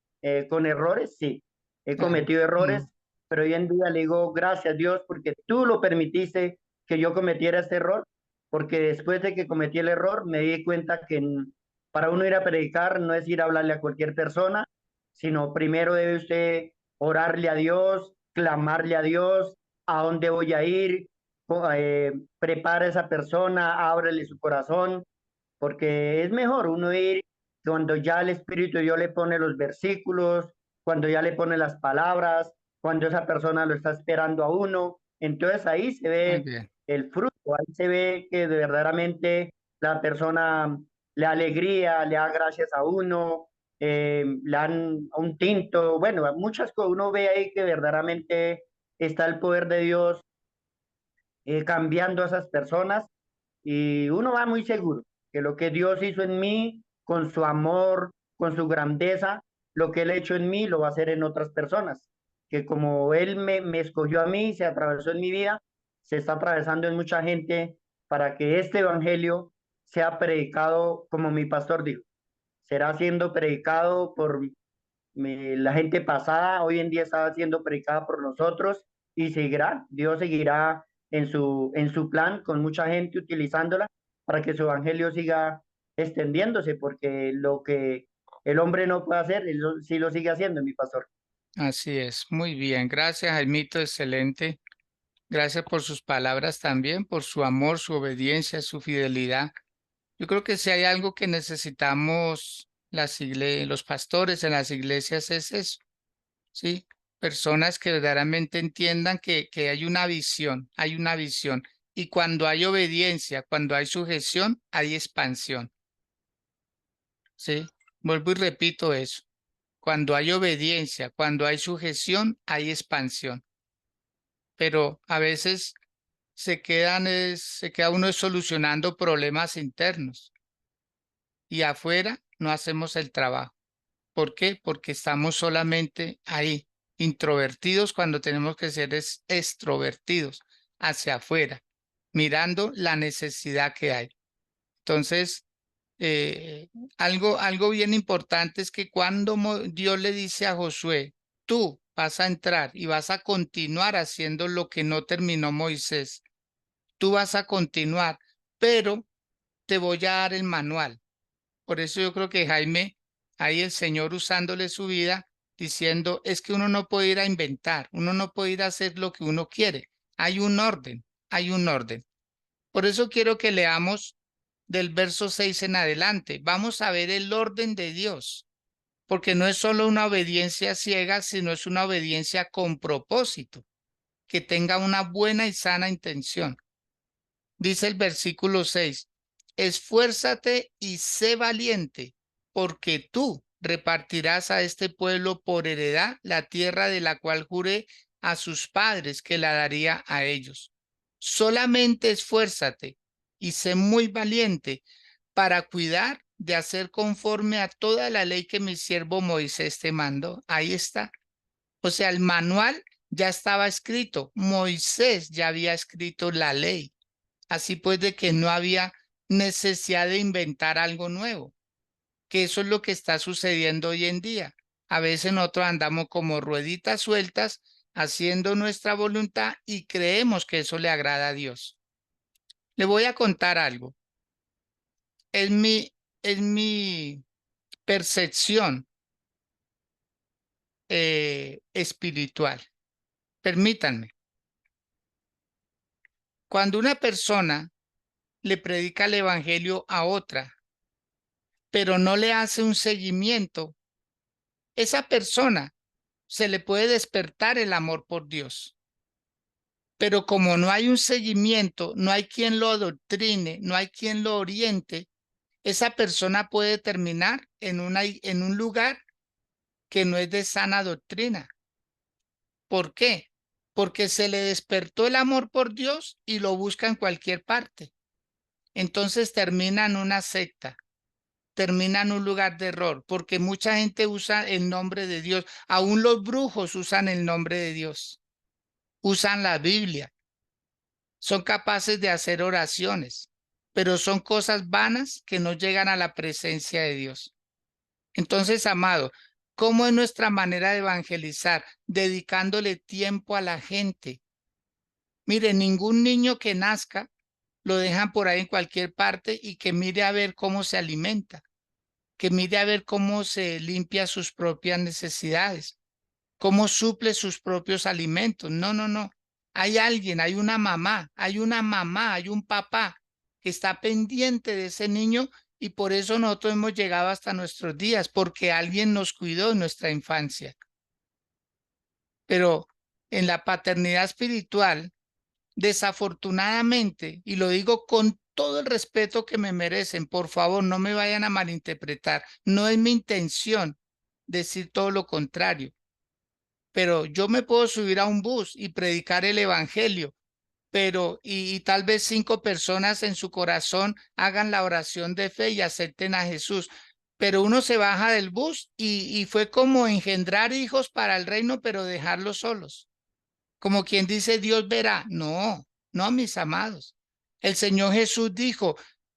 con errores, sí, he claro. cometido Mm, errores, pero hoy en día le digo gracias Dios porque tú lo permitiste que yo cometiera este error, porque después de que cometí el error me di cuenta que para uno ir a predicar no es ir a hablarle a cualquier persona, sino primero debe usted orarle a Dios, clamarle a Dios, a dónde voy a ir, prepara a esa persona, ábrele su corazón, porque es mejor uno ir cuando ya el Espíritu de Dios le pone los versículos, cuando ya le pone las palabras, cuando esa persona lo está esperando a uno. Entonces ahí se muy ve bien. el fruto, ahí se ve que verdaderamente la persona le da alegría, le da gracias a uno, le dan un tinto, bueno, muchas cosas. Uno ve ahí que verdaderamente está el poder de Dios cambiando a esas personas y uno va muy seguro que lo que Dios hizo en mí, con su amor, con su grandeza, lo que Él ha hecho en mí, lo va a hacer en otras personas. Que como Él me escogió a mí, se atravesó en mi vida, se está atravesando en mucha gente para que este evangelio sea predicado, como mi pastor dijo, será siendo predicado por la gente pasada, hoy en día está siendo predicada por nosotros y seguirá, Dios seguirá en su plan con mucha gente utilizándola para que su evangelio siga extendiéndose, porque lo que el hombre no puede hacer, sí lo sigue haciendo, mi pastor. Así es. Muy bien. Gracias, Jaimito. Excelente. Gracias por sus palabras también, por su amor, su obediencia, su fidelidad. Yo creo que si hay algo que necesitamos los pastores en las iglesias es eso, ¿sí? Personas que verdaderamente entiendan que hay una visión, hay una visión. Y cuando hay obediencia, cuando hay sujeción, hay expansión, ¿sí? Vuelvo y repito eso. Cuando hay obediencia, cuando hay sujeción, hay expansión. Pero a veces se queda uno solucionando problemas internos y afuera no hacemos el trabajo. ¿Por qué? Porque estamos solamente ahí, introvertidos cuando tenemos que ser extrovertidos hacia afuera, mirando la necesidad que hay. Entonces, eh, algo bien importante es que cuando Dios le dice a Josué, tú vas a entrar y vas a continuar haciendo lo que no terminó Moisés, tú vas a continuar, pero te voy a dar el manual. Por eso yo creo que Jaime, ahí el Señor usándole su vida, diciendo, es que uno no puede ir a inventar, uno no puede ir a hacer lo que uno quiere. Hay un orden, hay un orden. Por eso quiero que leamos del verso 6 en adelante. Vamos a ver el orden de Dios, porque no es solo una obediencia ciega, sino es una obediencia con propósito, que tenga una buena y sana intención. Dice el versículo 6, esfuérzate y sé valiente, porque tú repartirás a este pueblo por heredad la tierra de la cual juré a sus padres que la daría a ellos. Solamente esfuérzate y sé muy valiente para cuidar de hacer conforme a toda la ley que mi siervo Moisés te mandó. Ahí está. O sea, el manual ya estaba escrito. Moisés ya había escrito la ley. Así pues de que no había necesidad de inventar algo nuevo. que eso es lo que está sucediendo hoy en día. A veces nosotros andamos como rueditas sueltas haciendo nuestra voluntad y creemos que eso le agrada a Dios. Le voy a contar algo. Es mi percepción espiritual. Permítanme. Cuando una persona le predica el evangelio a otra, pero no le hace un seguimiento, esa persona se le puede despertar el amor por Dios. Pero como no hay un seguimiento, no hay quien lo adoctrine, no hay quien lo oriente, esa persona puede terminar en un lugar que no es de sana doctrina. ¿Por qué? Porque se le despertó el amor por Dios y lo busca en cualquier parte. Entonces termina en una secta, termina en un lugar de error, porque mucha gente usa el nombre de Dios. Aún los brujos usan el nombre de Dios, usan la Biblia, son capaces de hacer oraciones, pero son cosas vanas que no llegan a la presencia de Dios. Entonces, amado, ¿cómo es nuestra manera de evangelizar? Dedicándole tiempo a la gente. Mire, ningún niño que nazca lo dejan por ahí en cualquier parte y que mire a ver cómo se alimenta, que mire a ver cómo se limpia sus propias necesidades, cómo suple sus propios alimentos. No, no, no. Hay alguien, hay un papá que está pendiente de ese niño y por eso nosotros hemos llegado hasta nuestros días, porque alguien nos cuidó en nuestra infancia. Pero en la paternidad espiritual, desafortunadamente, y lo digo con todo el respeto que me merecen, por favor, no me vayan a malinterpretar. No es mi intención decir todo lo contrario, pero yo me puedo subir a un bus y predicar el evangelio, pero y tal vez 5 personas en su corazón hagan la oración de fe y acepten a Jesús. Pero uno se baja del bus y fue como engendrar hijos para el reino, pero dejarlos solos. Como quien dice, Dios verá. No, no, mis amados. El Señor Jesús dijo,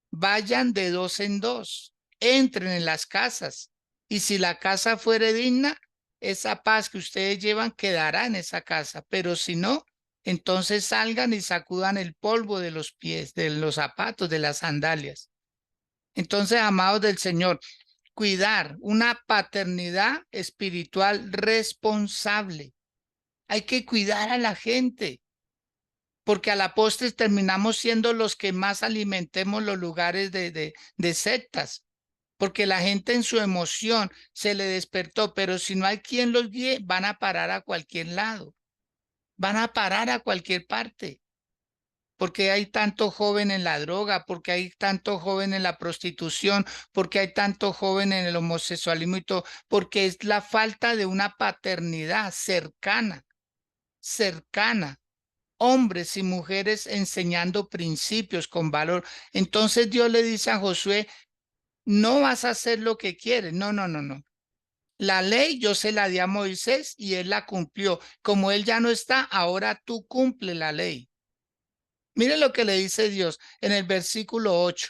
vayan de dos en dos, entren en las casas. Y si la casa fuere digna, esa paz que ustedes llevan quedará en esa casa. Pero si no, entonces salgan y sacudan el polvo de los pies, de los zapatos, de las sandalias. Entonces, amados del Señor, cuidar una paternidad espiritual responsable. Hay que cuidar a la gente, porque a la postre terminamos siendo los que más alimentemos los lugares de sectas, porque la gente en su emoción se le despertó, pero si no hay quien los guíe, van a parar a cualquier lado, van a parar a cualquier parte, porque hay tanto joven en la droga, porque hay tanto joven en la prostitución, porque hay tanto joven en el homosexualismo y todo, porque es la falta de una paternidad cercana, cercana, hombres y mujeres enseñando principios con valor. Entonces Dios le dice a Josué, no vas a hacer lo que quieres. No, no, no, no. La ley yo se la di a Moisés y él la cumplió. Como él ya no está, ahora tú cumple la ley. Mire lo que le dice Dios en el versículo 8.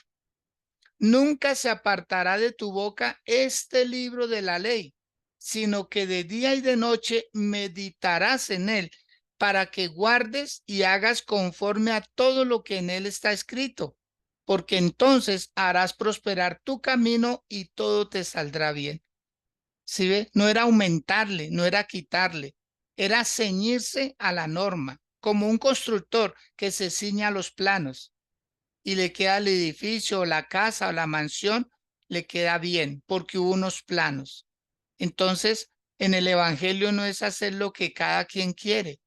Nunca se apartará de tu boca este libro de la ley, sino que de día y de noche meditarás en él para que guardes y hagas conforme a todo lo que en él está escrito, porque entonces harás prosperar tu camino y todo te saldrá bien. ¿Sí ve? No era aumentarle, no era quitarle, era ceñirse a la norma, como un constructor que se ciña a los planos y le queda el edificio, o la casa o la mansión, le queda bien porque hubo unos planos. Entonces, en el evangelio no es hacer lo que cada quien quiere,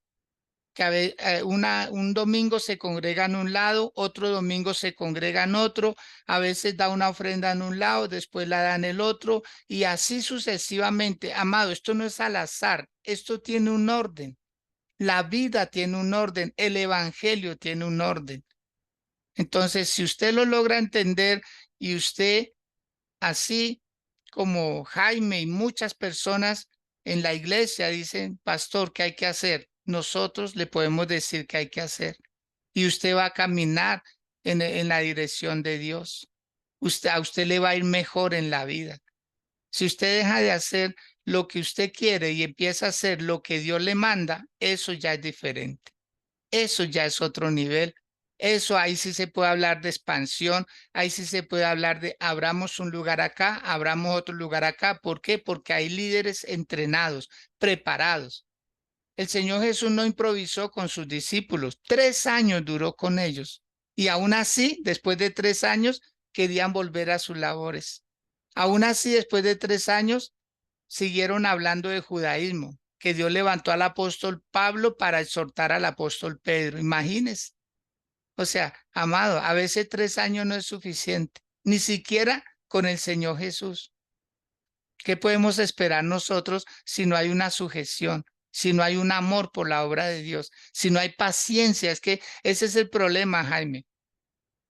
que un domingo se congrega en un lado, otro domingo se congrega en otro, a veces da una ofrenda en un lado, después la da en el otro, y así sucesivamente. Amado, esto no es al azar, esto tiene un orden. La vida tiene un orden, el evangelio tiene un orden. Entonces, si usted lo logra entender y usted, así como Jaime y muchas personas en la iglesia dicen, pastor, ¿qué hay que hacer? Nosotros le podemos decir qué hay que hacer. Y usted va a caminar en la dirección de Dios. A usted le va a ir mejor en la vida. Si usted deja de hacer lo que usted quiere y empieza a hacer lo que Dios le manda, eso ya es diferente. Eso ya es otro nivel. Eso ahí sí se puede hablar de expansión, ahí sí se puede hablar de abramos un lugar acá, abramos otro lugar acá. ¿Por qué? Porque hay líderes entrenados, preparados. El Señor Jesús no improvisó con sus discípulos. 3 años duró con ellos. Y aún así, después de 3 años, querían volver a sus labores. Aún así, después de 3 años, siguieron hablando de judaísmo, que Dios levantó al apóstol Pablo para exhortar al apóstol Pedro. Imagínense. O sea, amado, a veces 3 años no es suficiente, ni siquiera con el Señor Jesús. ¿Qué podemos esperar nosotros si no hay una sujeción, si no hay un amor por la obra de Dios, si no hay paciencia? Es que ese es el problema, Jaime,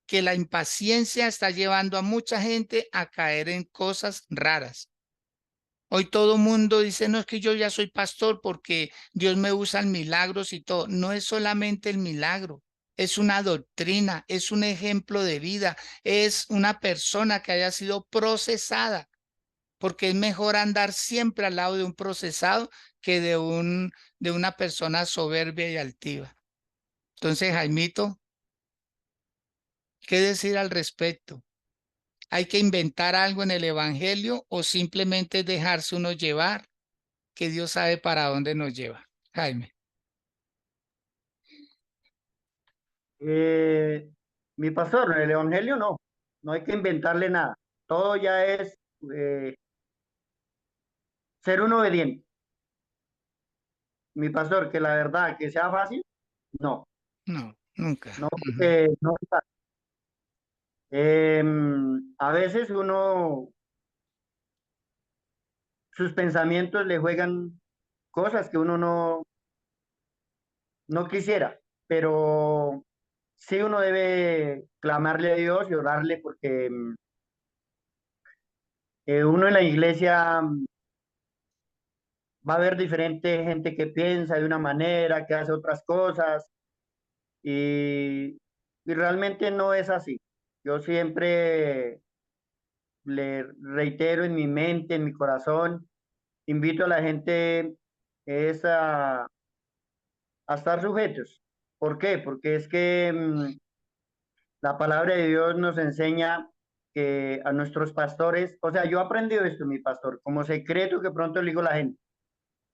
que la impaciencia está llevando a mucha gente a caer en cosas raras. Hoy todo mundo dice, no es que yo ya soy pastor porque Dios me usa en milagros y todo. No es solamente el milagro, es una doctrina, es un ejemplo de vida, es una persona que haya sido procesada, porque es mejor andar siempre al lado de un procesado que de una persona soberbia y altiva. Entonces, Jaimito, ¿qué decir al respecto? ¿Hay que inventar algo en el evangelio o simplemente dejarse uno llevar? Que Dios sabe para dónde nos lleva. Jaime. Eh, Mi pastor, en el Evangelio no, no hay que inventarle nada. Todo ya es eh, ser un obediente. Mi pastor, que la verdad, que sea fácil, no, No, nunca. no, Ujú. no. A veces uno, sus pensamientos le juegan cosas que uno no quisiera, pero sí uno debe clamarle a Dios y orarle porque uno en la iglesia va a haber diferente gente que piensa de una manera, que hace otras cosas y realmente no es así. Yo siempre le reitero en mi mente, en mi corazón, invito a la gente es a estar sujetos. ¿Por qué? Porque es que la palabra de Dios nos enseña que a nuestros pastores, o sea, yo he aprendido esto, mi pastor, como secreto que pronto le digo a la gente,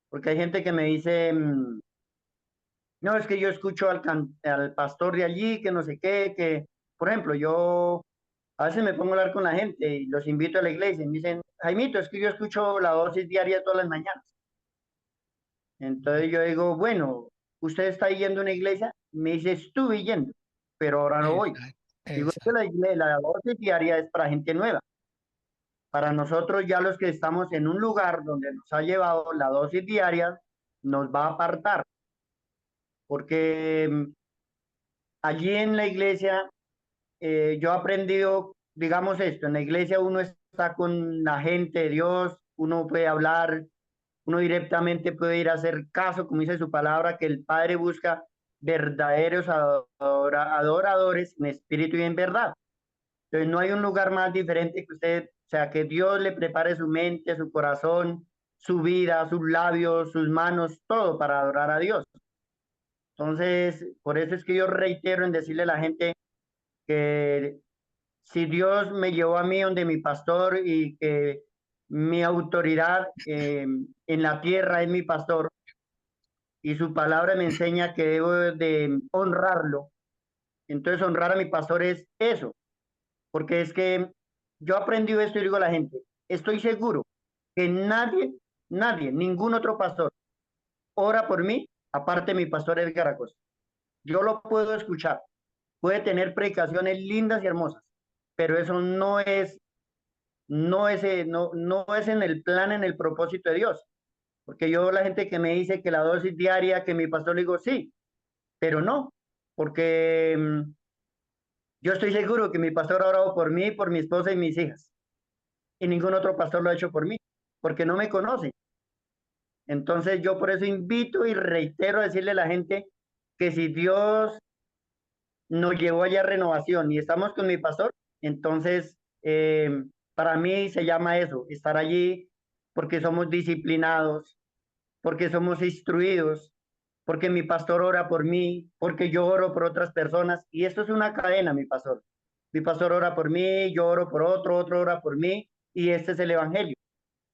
porque hay gente que me dice, no, es que yo escucho al pastor de allí, que no sé qué, que, por ejemplo, yo a veces me pongo a hablar con la gente y los invito a la iglesia y me dicen, Jaimito, es que yo escucho la dosis diaria todas las mañanas. Entonces yo digo, bueno, ¿usted está yendo a una iglesia? Me dice, estuve yendo, pero ahora no voy. Exacto, Digo, es que exacto. la dosis diaria es para gente nueva. Para nosotros ya los que estamos en un lugar donde nos ha llevado la dosis diaria, nos va a apartar, porque allí en la iglesia yo he aprendido, digamos esto, en la iglesia uno está con la gente de Dios, uno puede hablar, uno directamente puede ir a hacer caso, como dice su palabra, que el Padre busca verdaderos adoradores en espíritu y en verdad. Entonces no hay un lugar más diferente que usted, o sea, que Dios le prepare su mente, su corazón, su vida, sus labios, sus manos, todo para adorar a Dios. Entonces, por eso es que yo reitero en decirle a la gente que si Dios me llevó a mí donde mi pastor y que mi autoridad en la tierra es mi pastor y su palabra me enseña que debo de honrarlo, entonces honrar a mi pastor es eso, porque es que yo aprendí esto y digo a la gente, estoy seguro que nadie, ningún otro pastor ora por mí, aparte de mi pastor Edgar Acosta. Yo lo puedo escuchar, puede tener predicaciones lindas y hermosas, pero eso no es en el plan, en el propósito de Dios. Porque yo la gente que me dice que la dosis diaria, que mi pastor le digo, sí, pero no, porque yo estoy seguro que mi pastor ha orado por mí, por mi esposa y mis hijas, y ningún otro pastor lo ha hecho por mí, porque no me conoce. Entonces yo por eso invito y reitero a decirle a la gente que si Dios nos llevó allá a renovación y estamos con mi pastor, entonces Para mí se llama eso, estar allí porque somos disciplinados, porque somos instruidos, porque mi pastor ora por mí, porque yo oro por otras personas. Y esto es una cadena, mi pastor. Mi pastor ora por mí, yo oro por otro, otro ora por mí, y este es el Evangelio.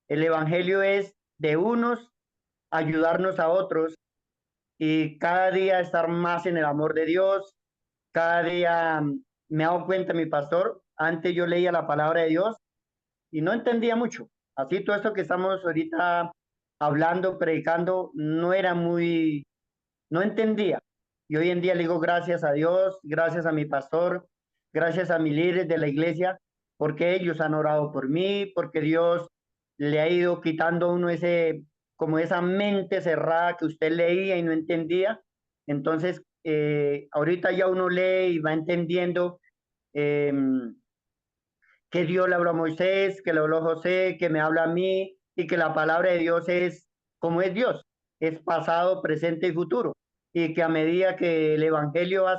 El Evangelio es de unos ayudarnos a otros y cada día estar más en el amor de Dios. Cada día me he dado cuenta, mi pastor, antes yo leía la palabra de Dios y no entendía mucho. Así todo esto que estamos ahorita hablando, predicando, no era muy, no entendía. Y hoy en día le digo gracias a Dios, gracias a mi pastor, gracias a mis líderes de la iglesia, porque ellos han orado por mí, porque Dios le ha ido quitando a uno ese, como esa mente cerrada que usted leía y no entendía. Entonces, ahorita ya uno lee y va entendiendo eh, que Dios le habló a Moisés, que le habló a José, que me habla a mí y que la palabra de Dios es como es Dios, es pasado, presente y futuro. Y que a medida que el evangelio va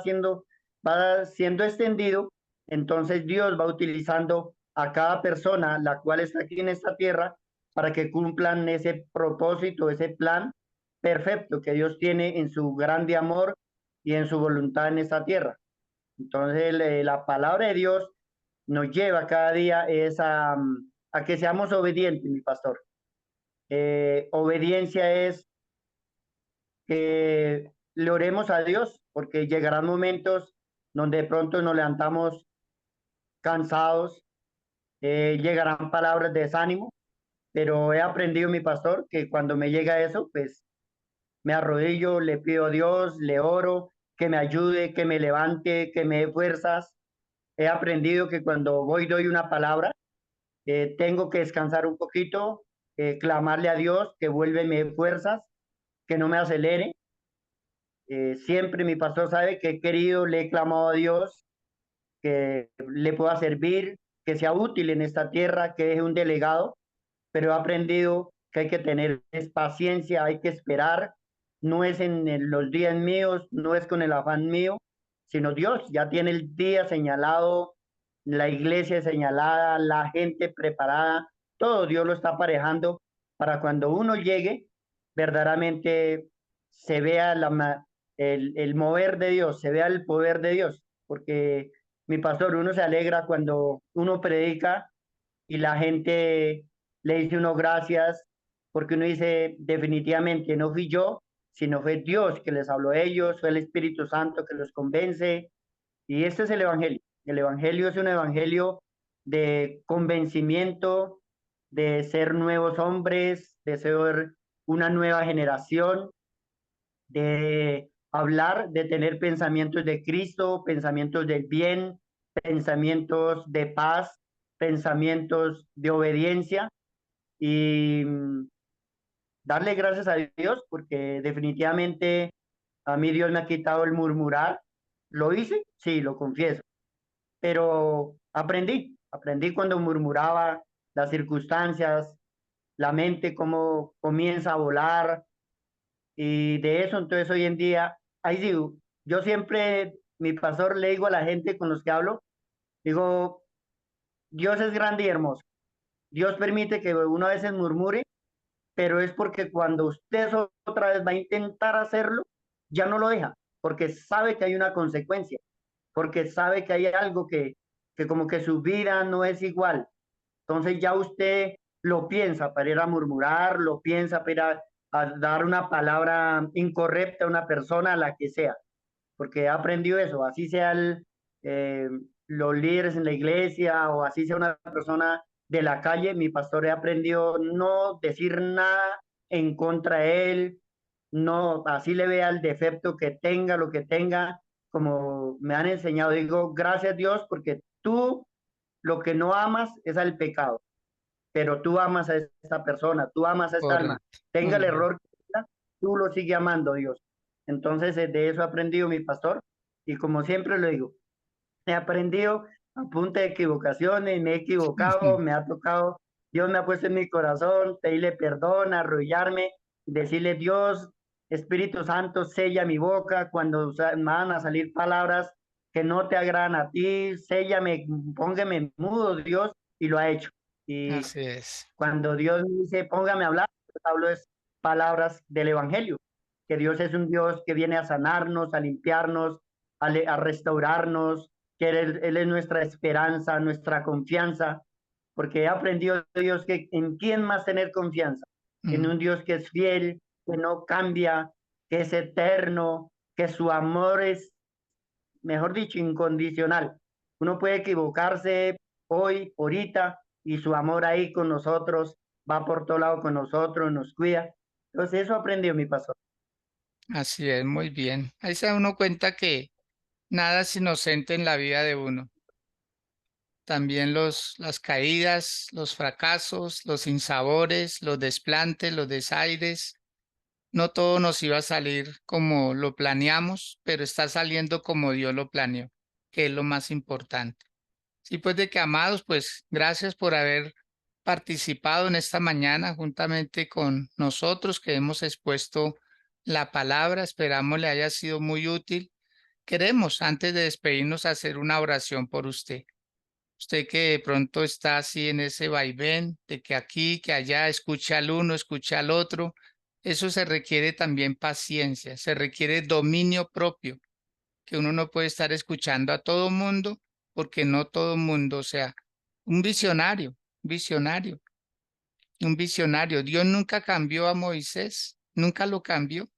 siendo extendido, entonces Dios va utilizando a cada persona, la cual está aquí en esta tierra, para que cumplan ese propósito, ese plan perfecto que Dios tiene en su grande amor y en su voluntad en esta tierra. Entonces, la palabra de Dios nos lleva cada día es a que seamos obedientes, mi pastor. Obediencia es que le oremos a Dios, porque llegarán momentos donde de pronto nos levantamos cansados, llegarán palabras de desánimo, pero he aprendido, mi pastor, que cuando me llega eso, pues me arrodillo, le pido a Dios, le oro, que me ayude, que me levante, que me dé fuerzas. He aprendido que cuando voy doy una palabra, tengo que descansar un poquito, clamarle a Dios que vuélveme fuerzas, que no me acelere. Siempre mi pastor sabe que he querido, le he clamado a Dios que le pueda servir, que sea útil en esta tierra, que es un delegado, pero he aprendido que hay que tener es paciencia, hay que esperar, no es en los días míos, no es con el afán mío, sino Dios ya tiene el día señalado, la iglesia señalada, la gente preparada, todo Dios lo está aparejando para cuando uno llegue, verdaderamente se vea el mover de Dios, se vea el poder de Dios, porque mi pastor, uno se alegra cuando uno predica y la gente le dice uno gracias, porque uno dice definitivamente no fui yo, sino fue Dios que les habló a ellos, fue el Espíritu Santo que los convence. Y este es el Evangelio. El Evangelio es un Evangelio de convencimiento, de ser nuevos hombres, de ser una nueva generación, de hablar, de tener pensamientos de Cristo, pensamientos del bien, pensamientos de paz, pensamientos de obediencia y darle gracias a Dios porque definitivamente a mí Dios me ha quitado el murmurar. ¿Lo hice? Sí, lo confieso, pero aprendí cuando murmuraba las circunstancias, la mente cómo comienza a volar y de eso entonces hoy en día, ahí digo, yo siempre, mi pastor le digo a la gente con los que hablo, digo, Dios es grande y hermoso. Dios permite que uno a veces murmure, pero es porque cuando usted otra vez va a intentar hacerlo, ya no lo deja, porque sabe que hay una consecuencia, porque sabe que hay algo que como que su vida no es igual. Entonces ya usted lo piensa para ir a murmurar, lo piensa para ir a dar una palabra incorrecta a una persona, a la que sea, porque he aprendido eso, así sea eh, los líderes en la iglesia o así sea una persona de la calle, mi pastor he aprendido no decir nada en contra de él, no, así le vea el defecto que tenga, lo que tenga, como me han enseñado, digo, gracias Dios, porque tú lo que no amas es al pecado, pero tú amas a esta persona, tú amas a esta alma, Correcto. tenga Muy el bien. error que tenga, tú lo sigues amando, Dios. Entonces, de eso he aprendido mi pastor, y como siempre lo digo, he aprendido a punta de equivocaciones, me he equivocado, me ha tocado, Dios me ha puesto en mi corazón, pedirle perdón, arrullarme, decirle Dios, Espíritu Santo, sella mi boca cuando van a salir palabras que no te agradan a ti, séllame, póngame mudo, Dios, y lo ha hecho. Y Así es. cuando Dios me dice, póngame a hablar, yo hablo es palabras del Evangelio, que Dios es un Dios que viene a sanarnos, a limpiarnos, a restaurarnos, que él es nuestra esperanza, nuestra confianza, porque he aprendido de Dios que en quién más tener confianza, en Mm, un Dios que es fiel, que no cambia, que es eterno, que su amor es, mejor dicho, incondicional. Uno puede equivocarse hoy, ahorita, y su amor ahí con nosotros, va por todo lado con nosotros, nos cuida. Entonces eso aprendió mi pastor. así es, muy bien. Ahí se da uno cuenta que nada es inocente en la vida de uno. También las caídas, los fracasos, los sinsabores, los desplantes, los desaires. No todo nos iba a salir como lo planeamos, pero está saliendo como Dios lo planeó, que es lo más importante. Sí, pues de que amados, pues gracias por haber participado en esta mañana juntamente con nosotros que hemos expuesto la palabra. Esperamos le haya sido muy útil. Queremos, antes de despedirnos, hacer una oración por usted. Usted que de pronto está así en ese vaivén de que aquí, que allá, escucha al uno, escucha al otro. Eso se requiere también paciencia, se requiere dominio propio, que uno no puede estar escuchando a todo mundo porque no todo mundo, o sea, un visionario, visionario, un visionario. Dios nunca cambió a Moisés, nunca lo cambió.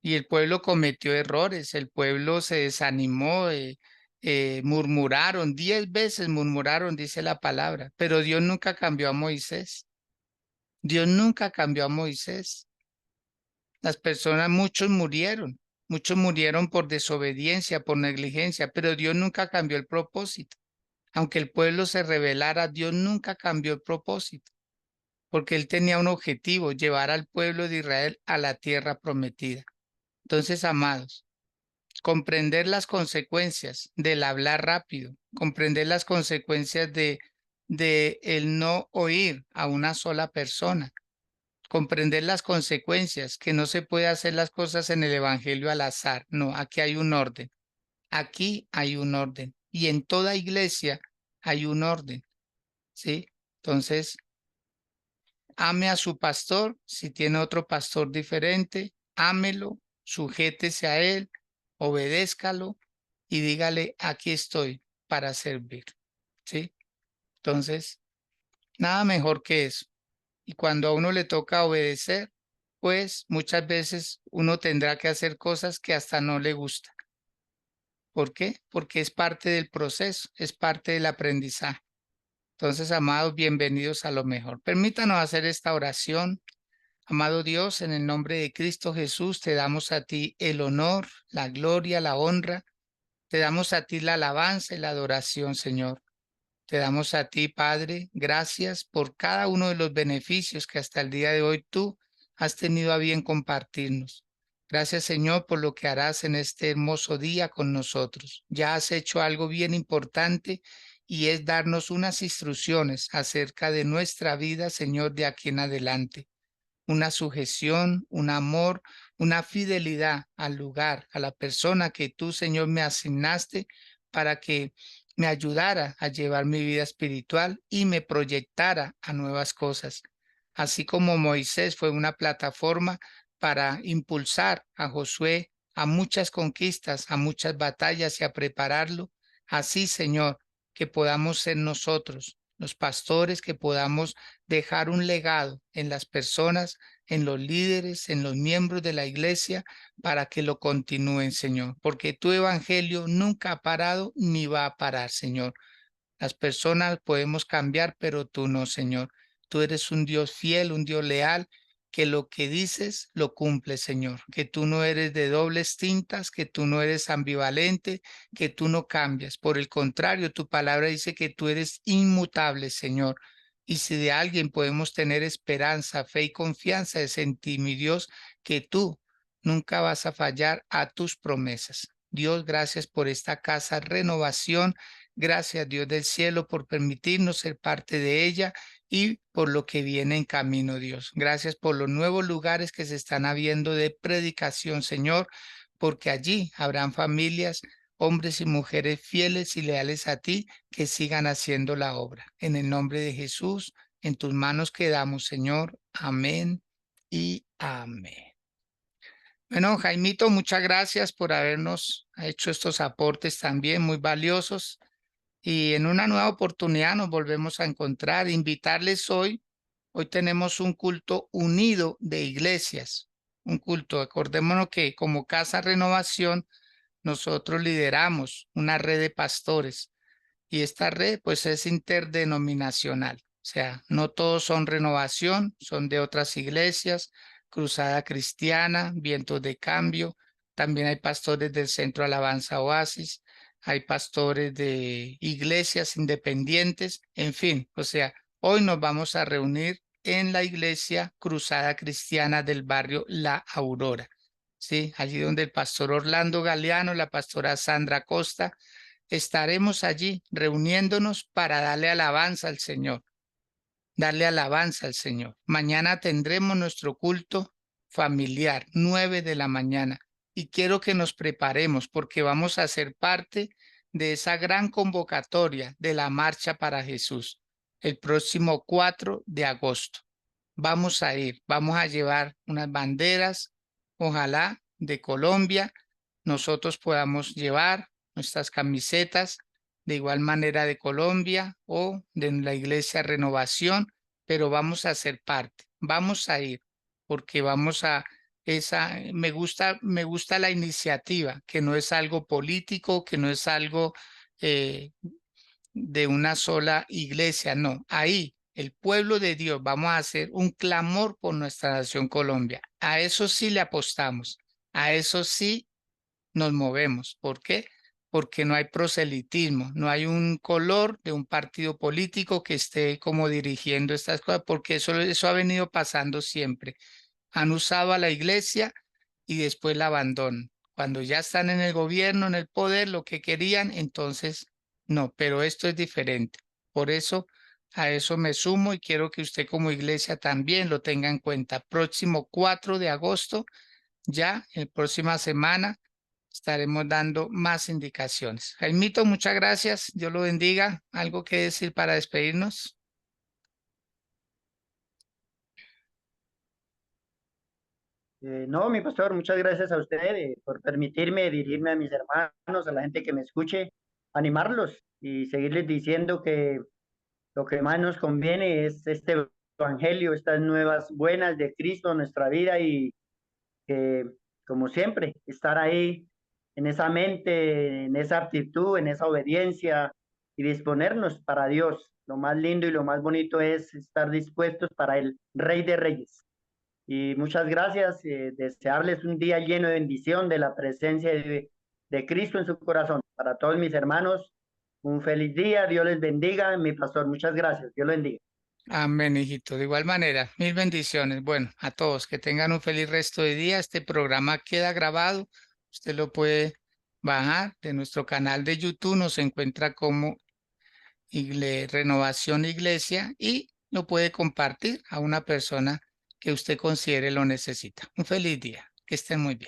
Y el pueblo cometió errores, el pueblo se desanimó, murmuraron, 10 veces murmuraron, dice la palabra, pero Dios nunca cambió a Moisés. Dios nunca cambió a Moisés. Las personas, muchos murieron por desobediencia, por negligencia, pero Dios nunca cambió el propósito. Aunque el pueblo se rebelara, Dios nunca cambió el propósito, porque Él tenía un objetivo, llevar al pueblo de Israel a la tierra prometida. Entonces, amados, comprender las consecuencias del hablar rápido, comprender las consecuencias de el no oír a una sola persona, comprender las consecuencias, que no se puede hacer las cosas en el evangelio al azar, no, aquí hay un orden y en toda iglesia hay un orden, ¿sí? Entonces, ame a su pastor, si tiene otro pastor diferente, ámelo, sujétese a él, obedézcalo y dígale, aquí estoy para servir, ¿sí? Entonces, nada mejor que eso. Y cuando a uno le toca obedecer, pues muchas veces uno tendrá que hacer cosas que hasta no le gustan. ¿Por qué? Porque es parte del proceso, es parte del aprendizaje. Entonces, amados, bienvenidos a lo mejor. Permítanos hacer esta oración. Amado Dios, en el nombre de Cristo Jesús, te damos a ti el honor, la gloria, la honra. Te damos a ti la alabanza y la adoración, Señor. Te damos a ti, Padre, gracias por cada uno de los beneficios que hasta el día de hoy tú has tenido a bien compartirnos. Gracias, Señor, por lo que harás en este hermoso día con nosotros. Ya has hecho algo bien importante y es darnos unas instrucciones acerca de nuestra vida, Señor, de aquí en adelante, una sujeción, un amor, una fidelidad al lugar, a la persona que tú, Señor, me asignaste para que me ayudara a llevar mi vida espiritual y me proyectara a nuevas cosas. Así como Moisés fue una plataforma para impulsar a Josué a muchas conquistas, a muchas batallas y a prepararlo, así, Señor, que podamos ser nosotros, los pastores, que podamos dejar un legado en las personas, en los líderes, en los miembros de la iglesia, para que lo continúen, Señor, porque tu evangelio nunca ha parado ni va a parar, Señor. Las personas podemos cambiar, pero tú no, Señor. Tú eres un Dios fiel, un Dios leal, que lo que dices lo cumple, Señor. Que tú no eres de dobles tintas, que tú no eres ambivalente, que tú no cambias. Por el contrario, tu palabra dice que tú eres inmutable, Señor. Y si de alguien podemos tener esperanza, fe y confianza, es en ti, mi Dios, que tú nunca vas a fallar a tus promesas. Dios, gracias por esta casa renovación. Gracias, Dios del cielo, por permitirnos ser parte de ella y por lo que viene en camino, Dios. Gracias por los nuevos lugares que se están habiendo de predicación, Señor, porque allí habrán familias hombres y mujeres fieles y leales a ti que sigan haciendo la obra. En el nombre de Jesús, en tus manos quedamos, Señor. Amén y amén. Bueno, Jaimito, muchas gracias por habernos hecho estos aportes también muy valiosos. Y en una nueva oportunidad nos volvemos a encontrar. Invitarles hoy tenemos un culto unido de iglesias, un culto. Acordémonos que como Casa Renovación nosotros lideramos una red de pastores y esta red pues es interdenominacional. O sea, no todos son Renovación, son de otras iglesias, Cruzada Cristiana, Vientos de Cambio. También hay pastores del Centro Alabanza Oasis, hay pastores de iglesias independientes, en fin, o sea, hoy nos vamos a reunir en la iglesia Cruzada Cristiana del barrio La Aurora. Sí, allí donde el pastor Orlando Galeano, la pastora Sandra Costa, estaremos allí reuniéndonos para darle alabanza al Señor, darle alabanza al Señor. Mañana tendremos nuestro culto familiar, 9 de la mañana, y quiero que nos preparemos porque vamos a ser parte de esa gran convocatoria de la Marcha para Jesús, el próximo 4 de agosto. Vamos a ir, vamos a llevar unas banderas, ojalá de Colombia, nosotros podamos llevar nuestras camisetas de igual manera de Colombia o de la Iglesia Renovación, pero vamos a ser parte, vamos a ir, porque vamos a me gusta la iniciativa, que no es algo político, que no es algo eh, de una sola iglesia, no, ahí el pueblo de Dios vamos a hacer un clamor por nuestra nación Colombia. A eso sí le apostamos, a eso sí nos movemos. ¿Por qué? Porque no hay proselitismo, no hay un color de un partido político que esté como dirigiendo estas cosas, porque eso ha venido pasando siempre. Han usado a la iglesia y después la abandonan. Cuando ya están en el gobierno, en el poder, lo que querían, entonces no, pero esto es diferente. Por eso a eso me sumo y quiero que usted como iglesia también lo tenga en cuenta. Próximo 4 de agosto, ya en próxima semana, estaremos dando más indicaciones. Jaimito, muchas gracias. Dios lo bendiga. ¿Algo que decir para despedirnos? No, mi pastor, muchas gracias a usted por permitirme dirigirme a mis hermanos, a la gente que me escuche, animarlos y seguirles diciendo que lo que más nos conviene es este evangelio, estas nuevas buenas de Cristo en nuestra vida y que, como siempre, estar ahí en esa mente, en esa aptitud, en esa obediencia y disponernos para Dios. Lo más lindo y lo más bonito es estar dispuestos para el Rey de Reyes. Y muchas gracias, desearles un día lleno de bendición, de la presencia de Cristo en su corazón. Para todos mis hermanos, un feliz día, Dios les bendiga. Mi pastor, muchas gracias, Dios lo bendiga. Amén, hijito. De igual manera, mil bendiciones. Bueno, a todos que tengan un feliz resto de día. Este programa queda grabado. Usted lo puede bajar de nuestro canal de YouTube. Nos encuentra como Renovación Iglesia y lo puede compartir a una persona que usted considere lo necesita. Un feliz día. Que estén muy bien.